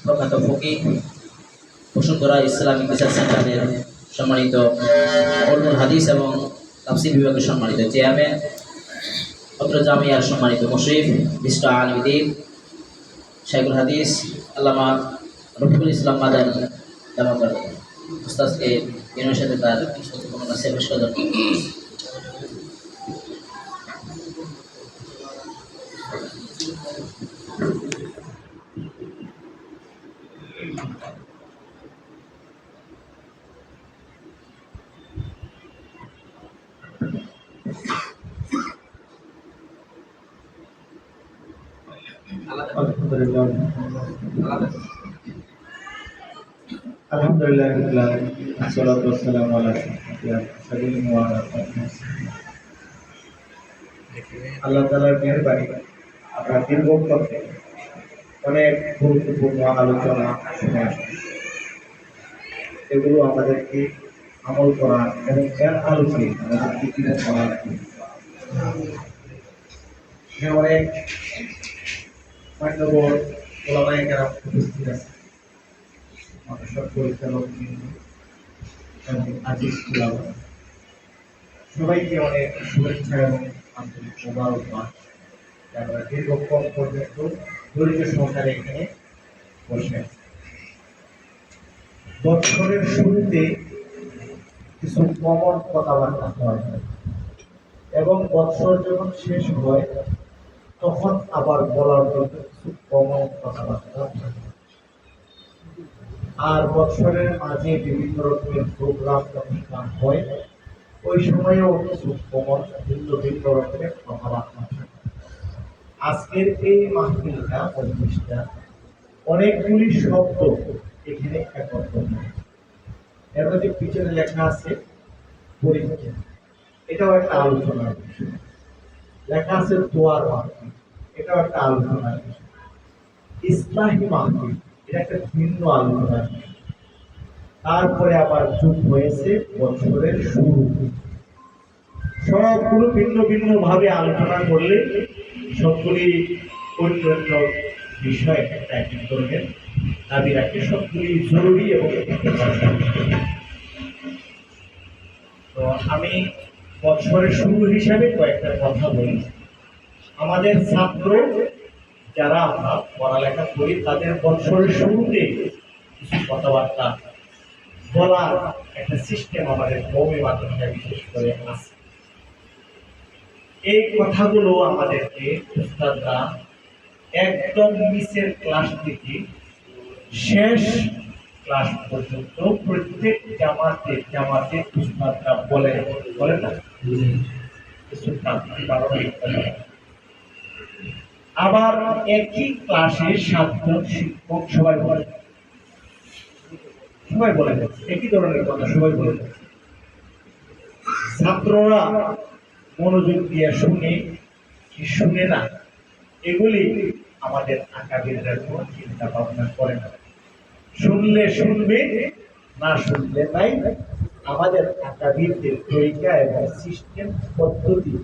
প্রখ্যাত ফকিহ Bashundhara Islamic research সেন্টারের সম্মানিত উলুমুল হাদিস এবং তাফসীর বিভাগের সম্মানিত চেয়ারম্যান, অত্র জামিয়ার সম্মানিত মুশরিফ, বিশিষ্ট আলিম দ্বীন, শাইখুল হাদিস আল্লামা রফিকুল ইসলাম মাদানী দামাদার উস্তাদকে বিনয়ের সাথে তার গুরুত্বপূর্ণ মেসেজ পেশ করার জন্য আলহামদুলিল্লাহ আল্লাহ তাআলার মেহেরবানি আমরা দীর্ঘক্ষণ অনেক গুরুত্বপূর্ণ আলোচনা শুনে আসছি। এগুলো আমাদেরকে আমল করা এবং এর আলোকে আমাদেরকে জীবন করার অনেক মান্যবর ওলামায়ে কেরাম উপস্থিত আছে, মাদ্রাসার পরিচালক এবং আজিজ ওলামা, সবাইকে অনেক শুভেচ্ছা এবং আন্তরিক মোবারকবাদ। আমরা দীর্ঘক্ষণ পর্যন্ত ধৈর্য সহকারে এখানে বসে আছি। বছরের শুরুতে কিছু কমন কথাবার্তা হয় এবং বছর যখন শেষ হয় তখন আবার বলার জন্য কিছু কমন কথাবার্তা থাকে। আর বছরের মাঝে বিভিন্ন রকমের প্রোগ্রাম অনুষ্ঠান হয়, ওই সময়েও কিছু কমন ভিন্ন ভিন্ন রকমের কথাবার্তা থাকে। আজকের এই মাহফিলটা মজলিসটা অনেকগুলি শব্দ এখানে একত্র হয়। এর মধ্যে পিছনে লেখা আছে পরীক্ষা, এটাও একটা আলোচনার বিষয়। লেখা আছে দোয়ার মাহফিল, এটাও একটা আলোচনার বিষয়। ইসলাহি মাহফিল, এটা একটা ভিন্ন আলোচনার বিষয়। তারপরে আবার যুগ হয়েছে বছরের শুরু। সবগুলো ভিন্ন ভিন্ন ভাবে আলোচনা করলে সবগুলি অন্যান্য বিষয় একটা এক ধরনের দাবি রাখে, সবগুলি জরুরি এবং তো আমি বছরের শুরু হিসাবে কয়েকটা কথা বলি। আমাদের ছাত্র যারা আমরা পড়ালেখা করি তাদের বছরের শুরুতে কিছু কথাবার্তা বলার একটা সিস্টেম আমাদের কওমি মাদ্রাসায় বিশেষ করে আছে। এই কথাগুলো আমাদেরকে উস্তাদরা একদম নিচের ক্লাস থেকে শেষ ক্লাস পর্যন্ত প্রত্যেক জামাতে উস্তাদরা বলে না আবার একই ক্লাসে 7 জন শিক্ষক সবাই বলে যাচ্ছে একই ধরনের কথা, সবাই বলে যাচ্ছে। ছাত্ররা মনোযোগ দিয়ে শুনে না, এগুলি আমাদের আকাবিররা কোনো চিন্তা ভাবনা করে না। শুনলে শুনবে, না শুনলে নাই। আমাদের আকাবিরদের তরিকা এবং সিস্টেম পদ্ধতি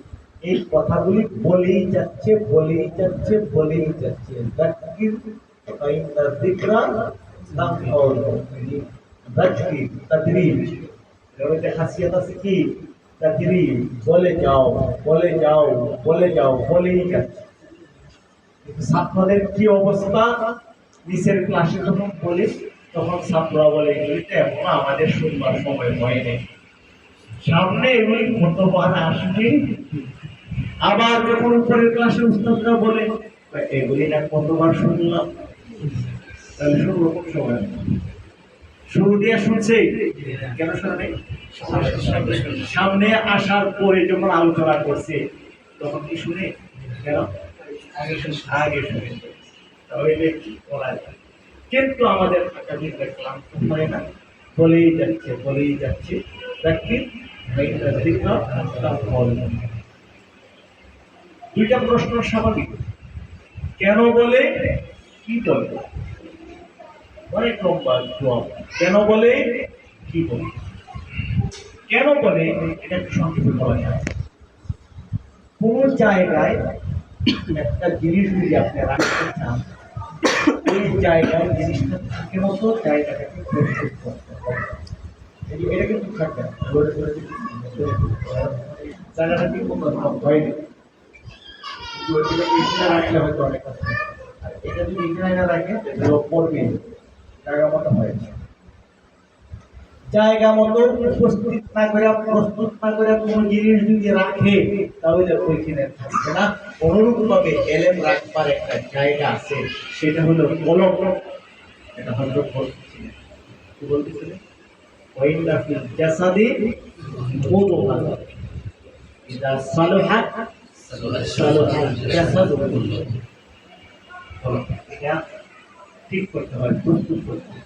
এই কথাগুলি বলেই যাচ্ছে। যাকির ফাইন্না যিকরা তানফাউল মুমিনিন, যাকির তাদরিজ, এর খাসিয়াত আছে কি? তাদরিজ, বলে যাও বলেই যাচ্ছে। কিন্তু ছাত্রদের কি অবস্থা? নিচের ক্লাসে যখন বলি তখন ছাত্ররা বলে এগুলিতে এখন আমাদের শুনবার সময় হয়নি, সামনে এগুলি কতবার আসবে। আবার যখন উপরের ক্লাসে উস্তাদরা বলে এগুলি না কতবার শুনলাম, তাহলে শুনবো কোন সময়? শুরু দিয়ে শুনছে কেন শুনে? সামনে আসার পরে যখন আলোচনা করছে তখন কি শুনে? কেন আগে শুনে? তাহলে কি করা যায়? কিন্তু আমাদের আকাবিররা ক্লান্ত হয় না, বলেই যাচ্ছে। দুইটা প্রশ্ন স্বাভাবিক, কেন বলে, কি বলে? অনেক লম্বা জবাব। কেন বলে, কি বলে? কেন বলে এটা একটু সংক্ষেপে বলা যায়। কোন জায়গায় একটা জিনিস যদি আপনি রাখতে চান ওই জায়গায় জিনিসটা থাকে মতো জায়গাটাকে প্রস্তুত করতে হবে। এটা কিন্তু থাকে না। জায়গাটা ঠিক মতো হয়নি, এটা রাখলে হয়তো অনেক কথা। আর এটা যদি এখানে না রাখে তাহলে পড়বে জায়গা মতো হয় না। জায়গা মতো উপস্থিত না করে প্রস্তুত না করে কোনো জিনিস যদি রাখে তাহলে ওইখানে থাকবে না। অনুরূপ ভাবে এলেম রাখবার একটা জায়গা আছে, সেটা হলো কলম। এটা হজরত বলতেছিলেন, কি বলতেছিলেন? ওয়াইন্না ফিল জাসাদি মুদগাহ ইযা সালাহাত সালাহাল জাসাদু কুল্লুহু। এটা ঠিক করতে হয়, প্রস্তুত করতে হয়।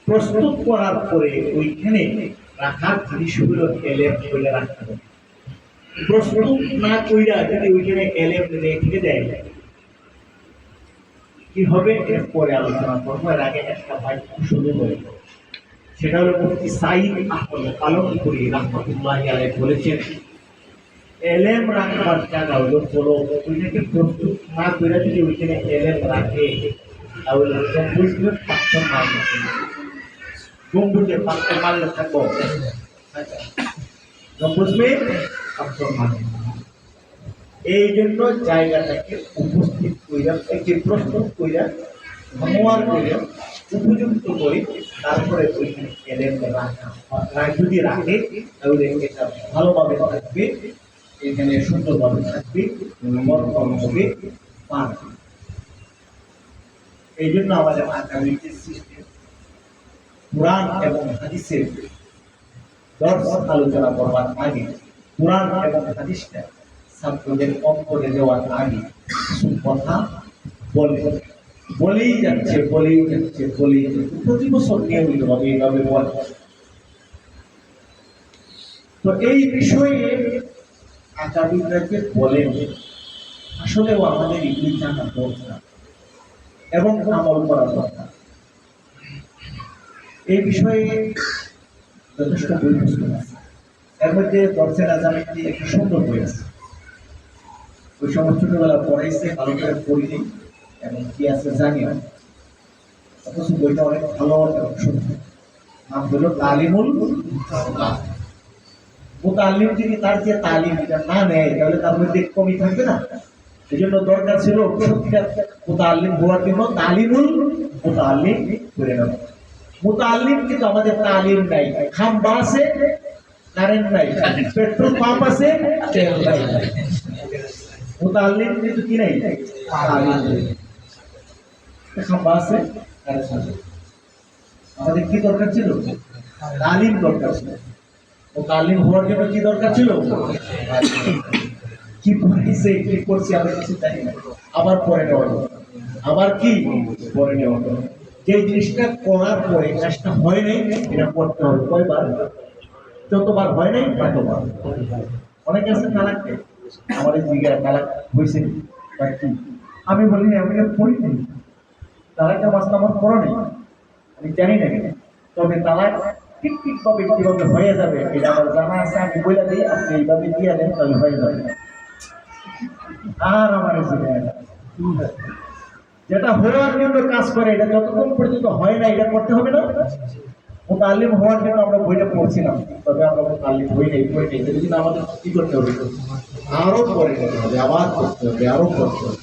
প্রস্তুত করার পরে ওইখানে রাখার জিনিসগুলো এলেম করে রাখতে হবে। প্রস্তুত না কইরা যদি ওইখানে এলেম রেখে দেয় কি হবে এর পরে আলোচনা করবো। এর আগে একটা বাক্য শুরু করে, সেটা হলো মুফতি সাঈদ আহমদ কালমপুরি রাহমাতুল্লাহি আলাইহি বলেছেন, এলেম রাখবার জায়গা হলো ওইটাকে প্রস্তুত না কইরা যদি ওইখানে এলেম রাখে তাহলে গম্বুজের পাথর মারবে। গম্বুজের পাথর মারলে থাকবো, গম্বুজ में পাথর মারবে। এই জন্য জায়গাটাকে উপস্থিত কইরা, যে প্রস্তুত কইরা, ভ্রমণ কইরা, উপযুক্ত করে তারপরে ওইখানে এলেম রাখা। যদি রাখে তাহলে এটা ভালোভাবে থাকবে, এখানে সুন্দরভাবে থাকবে, বর্তমান হবে পারবে। এই জন্য আমাদের আগামী সিস্টেম কোরআন এবং হাদিসের দর্শ আলোচনা করবার আগে, কোরআন এবং হাদিসটা ছাত্রদের অন্তরে দেওয়ার আগে কিছু কথা বলেই যাচ্ছে প্রতি বছর নিয়মিতভাবে এইভাবে বলে। তো এই বিষয়ে আকাবিরকে বলেন আসলেও আমাদের এগুলি জানা দরকার এবং আমল করা দরকার। এই বিষয়ে যথেষ্ট বই পুস্তক আছে, এর মধ্যে দর্শের আজামিটি একটা সুন্দর বই আছে। ওই সময় ছোটবেলা পড়াইছে, ভালো করে পড়িনি এবং কি আছে জানিও, অথচ বইটা অনেক ভালো এবং সুন্দর। নাম হলো তালিমুল মুতাল্লিম। যদি তার যে তালিম এটা না নেয় তাহলে তার মধ্যে কমি থাকবে না। এই জন্য দরকার ছিল সত্যিকার মুতাল্লিম হওয়ার জন্য তালিমুল মুতাল্লিম করে নেব। মুতাল্লিম কিন্তু আমাদের তালিম নাই, খাম্বা আছে কারেন্ট নাই, পেট্রোল পাম্প আছে তেল নাই। মুতাল্লিম কিন্তু কি নাই, তালিম নাই, খাম্বা আছে কারেন্ট নাই। আমাদের কি দরকার ছিল? তালিম দরকার ছিল। ও তালিম হওয়ার জন্য কি দরকার ছিল? কি পড়াইছে, কি করছে আমরা কিছু জানি না, আবার পরে নেওয়া হলো, আবার কি পরে নেওয়া হলো। যে জিনিসটা করার পরে কাজটা হয় নাই এটা করতে হবে কয়বার? যতবার হয় নাই ততবার। অনেকে আছে তালাক, আমার এই জায়গায় তালাক হয়েছে বা কি, আমি বলি আমি পড়ি নাই, তালাকটা মাসটা আমার পড়া নেই, আমি জানি না কেন। তবে তালাক ঠিক ভাবে কিভাবে হয়ে যাবে এটা আমার জানা আছে, আমি বলে দিই, আপনি এইভাবে দিয়ে দেন তাহলে হয়ে যাবে। আর আমার যেটা হওয়ার জন্য কাজ করে এটা যতক্ষণ পর্যন্ত হয় না এটা করতে হবে না। মুতাল্লিম হওয়ার জন্য আমরা বইটা পড়ছিলাম, তবে আমরা মুতাল্লিম হই নাই, যদি আমাদের কি করতে হবে? আরো করে যেতে হবে, আবার করতে হবে, আরো করতে হবে।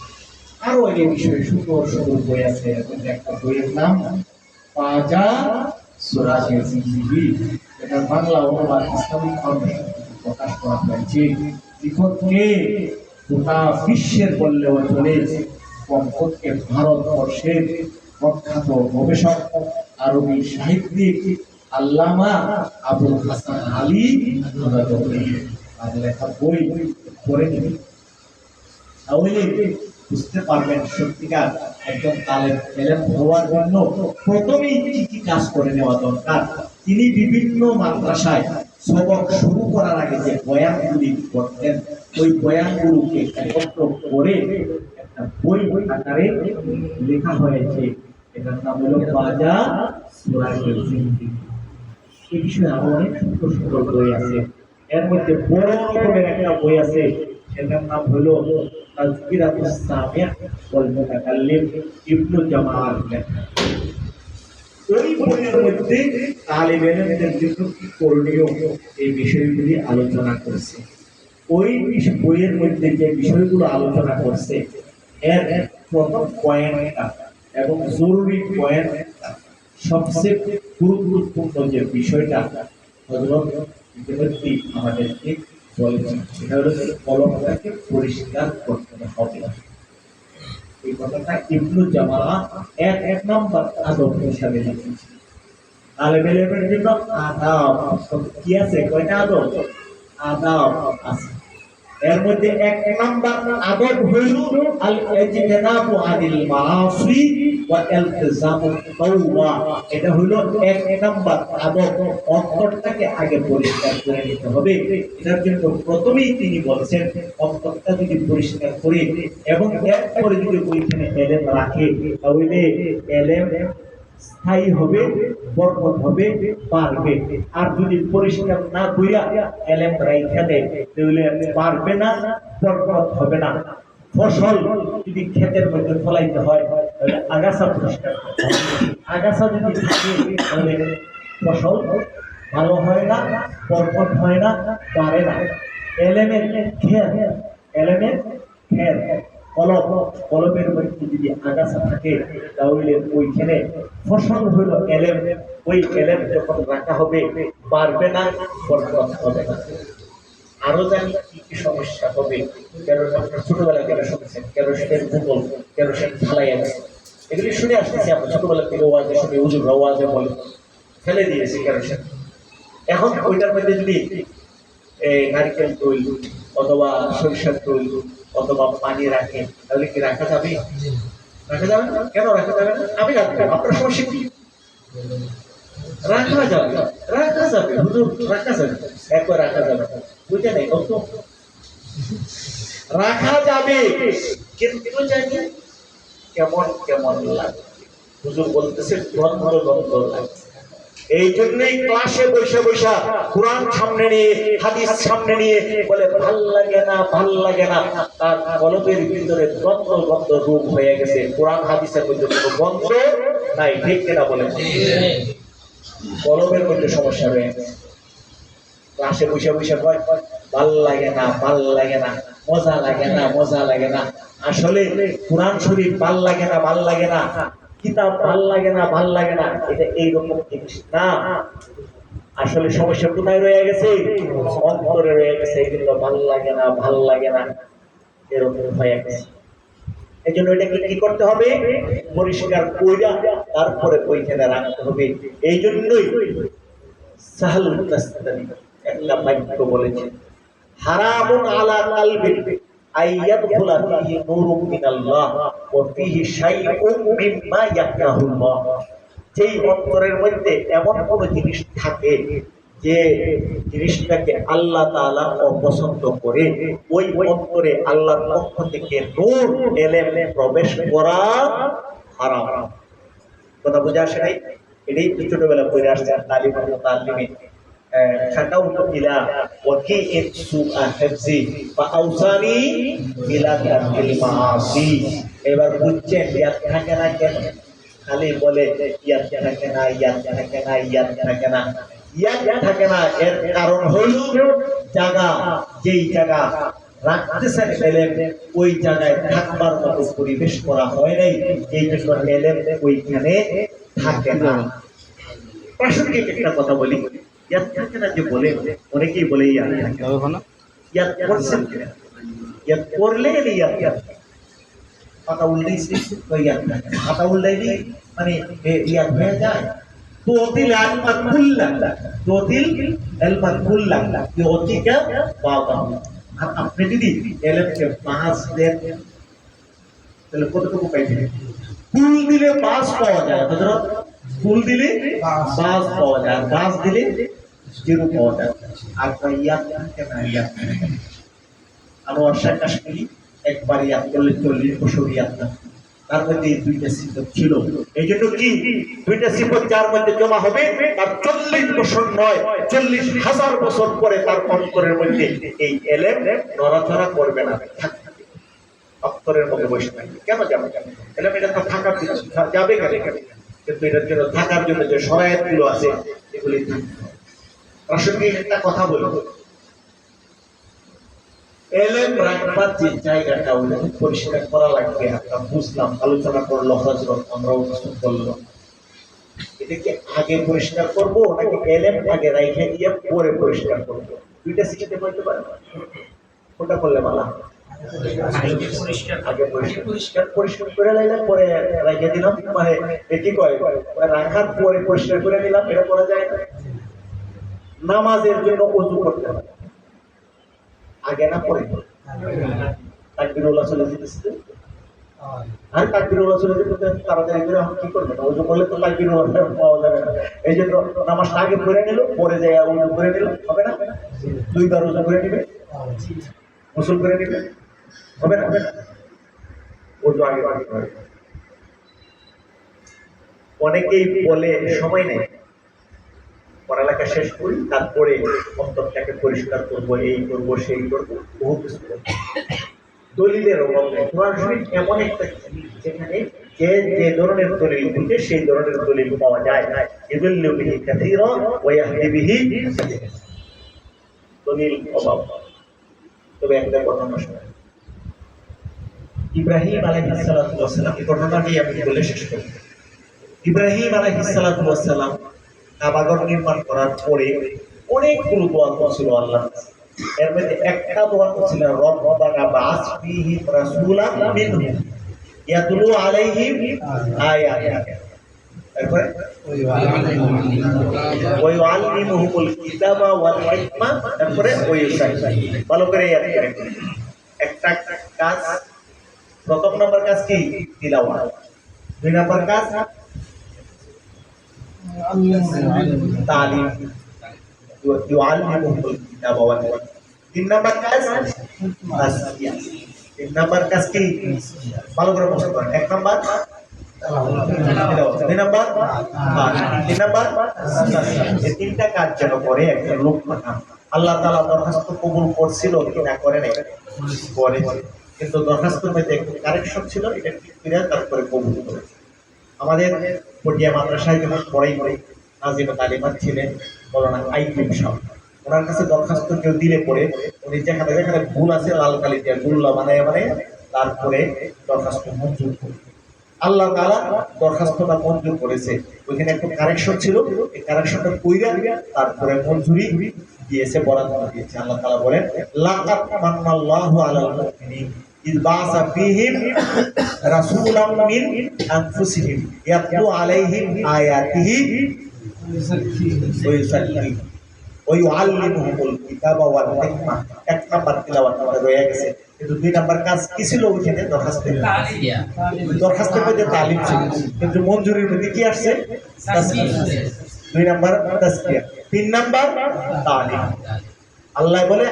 আরো এই বিষয়ে সুন্দর সুন্দর বই আছে। একটা বইয়ের নাম পাজা সুরাজের জিন্দেগি, এটা বাংলা অনুবাদ ইসলামিক ফাউন্ডেশন প্রকাশ করা হয়েছে। লেখককে গোটা বিশ্বের বললেও চলে, কমপক্ষে ভারতবর্ষের প্রখ্যাত গবেষক আরবি সাহিত্যিক আল্লামা আবুল হাসান আলী আর লেখা বই পড়ে নেবেন, তাহলে বুঝতে পারবেন সত্যিকার একজন তালেব হওয়ার জন্য প্রথমেই কি কি কাজ করে নেওয়া দরকার। তিনি বিভিন্ন মাদ্রাসায় সবক শুরু করার আগে যে বয়ানগুলি করতেন ওই বয়ানগুলোকে একত্র করে একটা বই আকারে লেখা হয়েছে। এটার নাম হলো পাজা সুরাজের জিন্দেগি। এই বিষয়ে আরো অনেক সুন্দর সুন্দর বই আছে। এর মধ্যে বড় রকমের একটা বই আছে, সেটার নাম হলো তাযকিরাতুস সামি' ওয়াল মুতাকাল্লিম ইবনু জামাল লেখা। ওই বইয়ের মধ্যে তালিবে ইলমের জন্য কি করণীয় এই বিষয়গুলি আলোচনা করছে। ওই বইয়ের মধ্যে যে বিষয়গুলো আলোচনা করছে এর প্রথম পয়েন্টটা এবং জরুরি পয়েন্টটা, সবচেয়ে গুরুত্বপূর্ণ যে বিষয়টা হযরত ইতিমধ্যে আমাদেরকে বলেছেন, সেটা হলো কলমটাকে পরিষ্কার করতে হবে। এই কথাটা ইবনু জামাল এক নম্বর আদব হিসাবে লিখেছে। তালিবে ইলমের জন্য আদাব কি আছে? কয়টা আদব? আদাব আছে। এর মধ্যে এক নাম্বার আদব হইল আল ইজতিনাবু আনিল মাআসি ওয়া ইলতিজামুত তাওবা। এটা হইল এক নাম্বার আদব। অন্তরটাকে আগে পরিষ্কার করে নিতে হবে। এটার জন্য প্রথমেই তিনি বলেছেন অন্তরটা যদি পরিষ্কার করে এবং এরপরে যদি ওইখানে এলেম রাখে তাহলে এলেম স্থায়ী হবে, বরকত হবে, পারবে। আর যদি পরিষ্কার না কইরা এলেম রাইখা দেয় তাহলে পারবে না, বরকত হবে না। ফসল যদি ক্ষেতের মধ্যে ফলাইতে হয় তাহলে আগাছা পরিষ্কার করতে হবে। আগাছা যদি থাকে তাহলে ফসল ভালো হয় না, বরকত হয় না, পারে না। এলেমের খের, এলেমের খের কলমের মধ্যে যদি আগাছা থাকে তাহলে ওইখানে ফসল হইল এলেম। ওই এলেম যখন রাখা হবে পারবে না, বরকত হবে না। আরো জানি কি কি সমস্যা হবে। আপনার ছোটবেলা থেকে শুনেছেন কেরোসিনের বোতল, কেরোসিন ঢালাই আছে, এগুলি শুনে আসতেছি আমরা ছোটবেলা থেকে। ওয়াজে শুনে হুজুররা ওয়াজে বলে ফেলে দিয়েছে কেরোসিন। এখন ওইটার মধ্যে যদি নারকেল তৈল অথবা সরিষার তৈল অথবা পানি রাখে তাহলে কি রাখা যাবে? রাখা যাবে না। কেন রাখা যাবে না? আমি রাখবো, আপনার সমস্যা কি? রাখা যাবে, রাখা যাবে হুজুর, রাখা যাবে, একবার রাখা যাবে, বুঝে নেই কত রাখা যাবে, কিন্তু জানি কেমন কেমন লাগে। হুজুর বলতেছে গন্ধ গন্ধ লাগছে। এই জন্যই ক্লাসে বসে বসে কোরআন সামনে নিয়ে হাদিস সামনে নিয়ে বলে ভাল লাগে না, ভাল লাগে না। তার কলবের ভিতরে গন্ধ গন্ধ রূপ হয়ে গেছে। কোরআন হাদিসের মধ্যে কোনো গন্ধ নাই, ঠিক কিনা বলে? কলবের মধ্যে সমস্যা রয়ে গেছে। ক্লাসে বসে বসে কয় ভাল লাগে না, ভাল লাগে না, মজা লাগে না, মজা লাগে না। আসলে কোরআন শরীফ ভাল লাগে না, ভাল লাগে না, কিতাব ভাল লাগে না, ভাল লাগে না, এটা এইরকম জিনিস না। আসলে সমস্যা কোথায় রয়ে গেছে? অন্তরে রয়ে গেছে। এই জন্য ভাল লাগে না, ভাল লাগে না এরকম হয়ে গেছে। এই জন্য এটাকে কি করতে হবে? পরিষ্কার কইরা তারপরে ওইখানে রাখতে হবে। এই জন্যই সাহল তাস্তানি একটা বাক্য বলেছে, হারামুন আলা কালবি আইয়াদখুলা ফিহি নূরুম মিনাল্লাহ ওয়া ফিহি শাইউম মিম্মা ইয়াকরাহুল্লাহ। যেই অন্তরের মধ্যে এমন কোন জিনিস থাকে যে জিনিসটাকে আল্লাহ তাআলা অপছন্দ করে, ওই অন্তরে আল্লাহর পক্ষ থেকে নূর এলেম প্রবেশ করা হারাম। কথা বুঝে আসে নাই? এটাই তো ছোটবেলা পড়ে আসছে তালিমে খাটাউত ইলা ওয়াকিইন সুআ হিফজি ফাআউসানি ইলা তারকিল মাআসি। এবার বুঝছেন ইয়াদ থাকে না কেন? খালি বলে ইয়াদ থাকে না, ইয়াদ থাকে না, ইয়াদ থাকে না। ইয়াদ থাকে না এর কারণ হলো জায়গা, যেই জায়গা রাখতেছেন এলেম ওই জায়গায় থাকবার মতো পরিবেশ করা হয় নাই, এই জন্য এলেম ওইখানে থাকে না। প্রাসঙ্গিক একটা কথা বলি, ইয়াদ থাকে না যে বলে অনেকেই বলে ইয়াদ থাকে না। ইয়াদ করছেন কিনা? ইয়াদ করলে ইয়াদ থাকে, পাতা উল্টাইছে তো ইয়াদ থাকে না। পাতা উল্টাইলে মানে ইয়াদ হয়ে যায়। তোতিল আলমা কুল্লাহ, তোতিল আলমা কুল্লাহ ইউতিকা বাবা। আর আপনি যদি এলেমকে 5 দেন তাহলে কতটুকু পাইবেন? ফুল দিলে 5 পাওয়া যায়। হযরত ফুল দিলে 5 পাওয়া যায়, গাছ দিলে 0 পাওয়া যায়। আর ইয়াদ থাকে না, ইয়াদ থাকে না। আনোয়ার শাহ কাশ্মীরি একবার ইয়াদ করলে 40 বছর ইয়াদ না। তার মধ্যে দুইটা সিফত ছিল। এই জন্য কি দুইটা সিফত যার মধ্যে জমা হবে তার 40 বছর নয় 40,000 বছর পরে তার অন্তরের মধ্যে এই এলেম নড়াচড়া করবে না, থাকবে। অন্তরের মধ্যে বসে থাকবে। কেন যাবে? এলাম এটা তো থাকার জন্য যাবে কেন? কিন্তু এটার জন্য থাকার জন্য যে শরায়ত গুলো আছে এগুলি প্রাসঙ্গিক একটা কথা বলবো। এলেম রাখবার যে জায়গাটা ওটা পরিষ্কার করা লাগবে। আমরা বুঝলাম, আলোচনা করলো হযরত, আমরাও কিছু বললাম। এটাকে আগে পরিষ্কার করব নাকি এলেম আগে রাইখে দিয়ে পরে পরিষ্কার করব? দুইটা সিস্টেম হইতে পারে। কোনটা করলে ভালো? আগে পরিষ্কার করে লাইলাম, পরে রাইখে দিলাম। মানে কি কয়, রাখার পরে পরিষ্কার করে দিলাম, এটা করা যায় না। নামাজের জন্য ওযু করতে হবে আগে না পরে? তাকবীরুল্লাহ চলে যেতেছে, আর তাকবীরুল্লাহ চলে যেতে তাড়াতাড়ি করে কি করবে? ওযু করলে তো তাকবীরুল্লাহ পাওয়া যাবে না। এই জন্য নামাজটা আগে পড়ে নিল, পরে যায় ওযু করে নিল, হবে না? দুইবার ওযু করে নিবে, গোসল করে নিবে, হবে না? ওযু আগে করতে হবে। অনেকেই বলে সময় নেই, পড়ালেখা শেষ করি তারপরে অন্তরটাকে পরিষ্কার করবো, এই করবো সেই করবো, বহু কিছু করবো। দলিলের অভাব নেই। কোরআন শরীফ এমন একটা জিনিস যেখানে যে ধরনের দলিল দিতে সেই ধরনের দলিল পাওয়া যায়। ইযুল্লু বিহি কাসীরা ওয়া ইয়াহদি বিহি কাসীরা। দলিল অভাব। তবে একটা ঘটনা শোনা, ইব্রাহিম আলাইহিস সালাতু ওয়াস সালাম, এই ঘটনাটি আমি বলে শেষ করব। ইব্রাহিম আলাইহিস সালাতু ওয়াস সালাম কাবাঘর নির্মাণ করার পরে অনেকগুলো দোয়া করেছিল আল্লাহ। এর মধ্যে একটা দোয়া করেছিল, রব্বানা বা'আস ফীহিম রাসূলাম মিনহুম ইয়াতলু আলাইহিম আয়াতিকা। তারপরে ওয়া ইউআল্লিমুহুমুল কিতাবা ওয়াল হিকমা, তারপরে ওয়া ইউযাক্কিহিম। ভালো করে ইয়াদ করেন। একটা কাজ, প্রথম নাম্বার কাজ কি? তিলাওয়াত। দুই নাম্বার কাজ তালিম, ইউআল্লিমুহুমুল কিতাবা ওয়াল হিকমা। তিন নাম্বার কাজ তাসকিয়া। তিন নাম্বার কাজ কি? ভালো করে বুঝতে পারেন। এক নাম্বার দুই নাম্বার তিন নাম্বার। এই তিনটা কাজ যেন করে একটা লোক পাঠান। আল্লাহ তাআলা দরখাস্ত কবুল করছিল কিনা করে নাই? করে। কিন্তু দরখাস্তের মধ্যে একটু কারেকশন ছিল, এটা ঠিক করে তারপরে কবুল করেছে। আমাদের পটিয়া মাদ্রাসায় যখন পড়াই নাজিমা তালিমাত ছিলেন মৌলানা আইয়ুব সাহেব, ওনার কাছে দরখাস্ত কেউ দিলে পরে উনি যেখানে যেখানে ভুল আছে লাল কালি দিয়ে গুল্লা বানায় তারপরে দরখাস্ত মঞ্জুর করে। আল্লাহ তাআলা দরখাস্তটা মঞ্জুর করেছে। ওইখানে একটু কারেকশন ছিল, এই কারেকশনটা কইরা তারপরে মঞ্জুরি দিয়েছে, বরাদ্দ দিয়েছে। আল্লাহ তাআলা বলেন, লাকাদ মান্নাল্লাহু আলাল মুমিনিন ইয বা'আসা ফীহিম রাসূলাম মিন আনফুসিহিম ইয়াতলু আলাইহিম আয়াতিহি ওয়া ইউযাক্কিহিম ওয়া ইউআল্লিমুহুমুল কিতাবা ওয়াল হিকমা। এক নাম্বার তিলাওয়াত রয়ে গেছে। কিন্তু দুই নাম্বার কাজ কি ছিল? ওইখানে দরখাস্তের মধ্যে তালিম ছিল, কিন্তু মঞ্জুরির মধ্যে কি আসছে? তাসকিয়া। দুই নাম্বার তাসকিয়া, তিন নাম্বার তালিম। আল্লাহ বলে,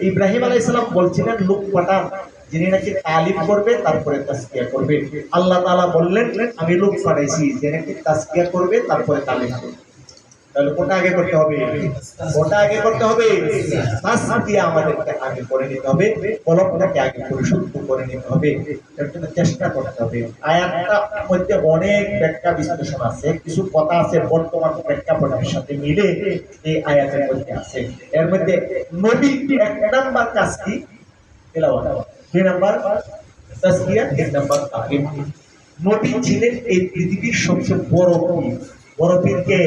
ইব্রাহিম আলাইহিস সালাম বলছিলেন লোক পাঠান যিনি নাকি তালিম করবে তারপরে তাসকিয়া করবে। আল্লাহ তাআলা বললেন, আমি লোক পাঠাইছি যে নাকি তাসকিয়া করবে তারপরে তালিম করবে। তাহলে কোনটা আগে করতে হবে? কোনটা আগে করতে হবে? তাসকিয়া আমাদেরকে আগে করে নিতে হবে, কলমটাকে আগে পরিশুদ্ধ করে নিতে হবে। এর জন্য চেষ্টা করতে হবে। আয়াতটার মধ্যে অনেক ব্যাখ্যা বিশ্লেষণ আছে, কিছু কথা আছে বর্তমান প্রেক্ষাপটের সাথে মিলে এই আয়াতের মধ্যে আছে। এর মধ্যে নবী এক নাম্বার কাজ কি? তেলাওয়াত। দুই নাম্বার তাসকিয়া, তিন নাম্বার তালিম। নবী ছিলেন এই পৃথিবীর সবচেয়ে বড় পীর। বড় পীর কে?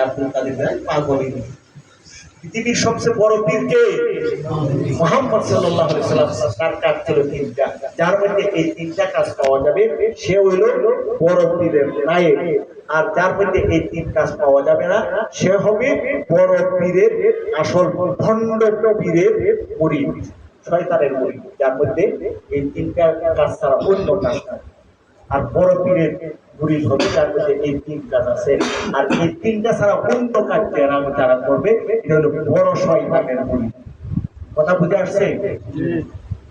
আব্দুল কাদের পাগলি। পৃথিবীর সবচেয়ে বড় পীর কে? মুহাম্মদ সাল্লাল্লাহু আলাইহি সাল্লাম। তার কাজ ছিল তিনটা, যার মধ্যে এই তিনটা কাজ পাওয়া যাবে সে হইল বড় পীরের নায়েব। আর যার মধ্যে এই তিন কাজ পাওয়া যাবে না সে হবে বড় পীরের আসল ভণ্ড পীরের মুরিদ, শয়তানের মুরিদ, যার মধ্যে এই তিনটা কাজ ছাড়া অন্য কাজ নাই। আর বড় পীরের মুরিদ হবে যার মধ্যে এই তিন কাজ আছে। আর এই তিনটা ছাড়া অন্য কাজ যারা করবে এটা হলো বড় শয়তানের মুরিদ। কথা বুঝে আসছে?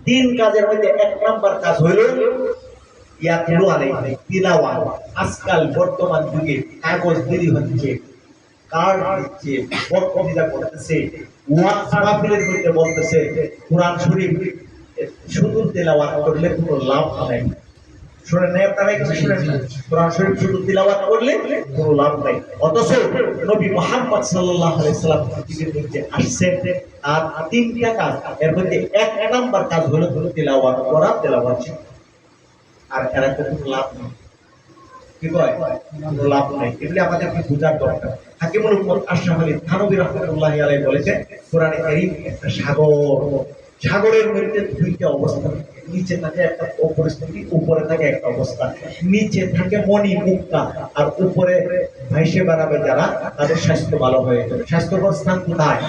তিন কাজের মধ্যে এক নাম্বার কাজ হইল ইয়াতলু আলাইহিম, তিলাওয়াত। আজকাল বর্তমান যুগে কাগজ দেরি হচ্ছে, কার্ড দিচ্ছে, বক্তৃতা করতেছে, ওয়াজ মাহফিলের মধ্যে বলতেছে কোরআন শরীফ শুধু তেলাওয়াত করলে কোনো লাভ নাই। শুনেন নাই আপনারা, কিছু শুনেন না? কোরআন শরীফ শুধু তিলাওয়াত করলে কোনো লাভ নাই। অথচ নবী মুহাম্মদ সাল্লাল্লাহু আলাইহি সাল্লাম পৃথিবীর মধ্যে আসছেন, আর তিনটা কাজ, এর মধ্যে এক নাম্বার কাজ হলো তিলাওয়াত করা, তেলাওয়াত শেখা। আর এরা তো কোনো লাভ নেই, কি কয়, কোনো লাভ নাই। এগুলি আমাদেরকে বোঝার দরকার। হাকিমুল উম্মত আশরাফ আলী থানভী রাহমাতুল্লাহি আলাইহি বলেছেন, কোরআনে কারীম একটা সাগর, সাগরের মধ্যে দুইটা অবস্থা, নিচে থাকে একটা পরিস্থিতি, উপরে থাকে একটা অবস্থা। নিচে থাকে মণি মুক্তা, আর উপরে ভাইসে বেড়াবে যারা, তাদের স্বাস্থ্য ভালো হয়ে যাবে। স্বাস্থ্যকর স্থান কোথায়?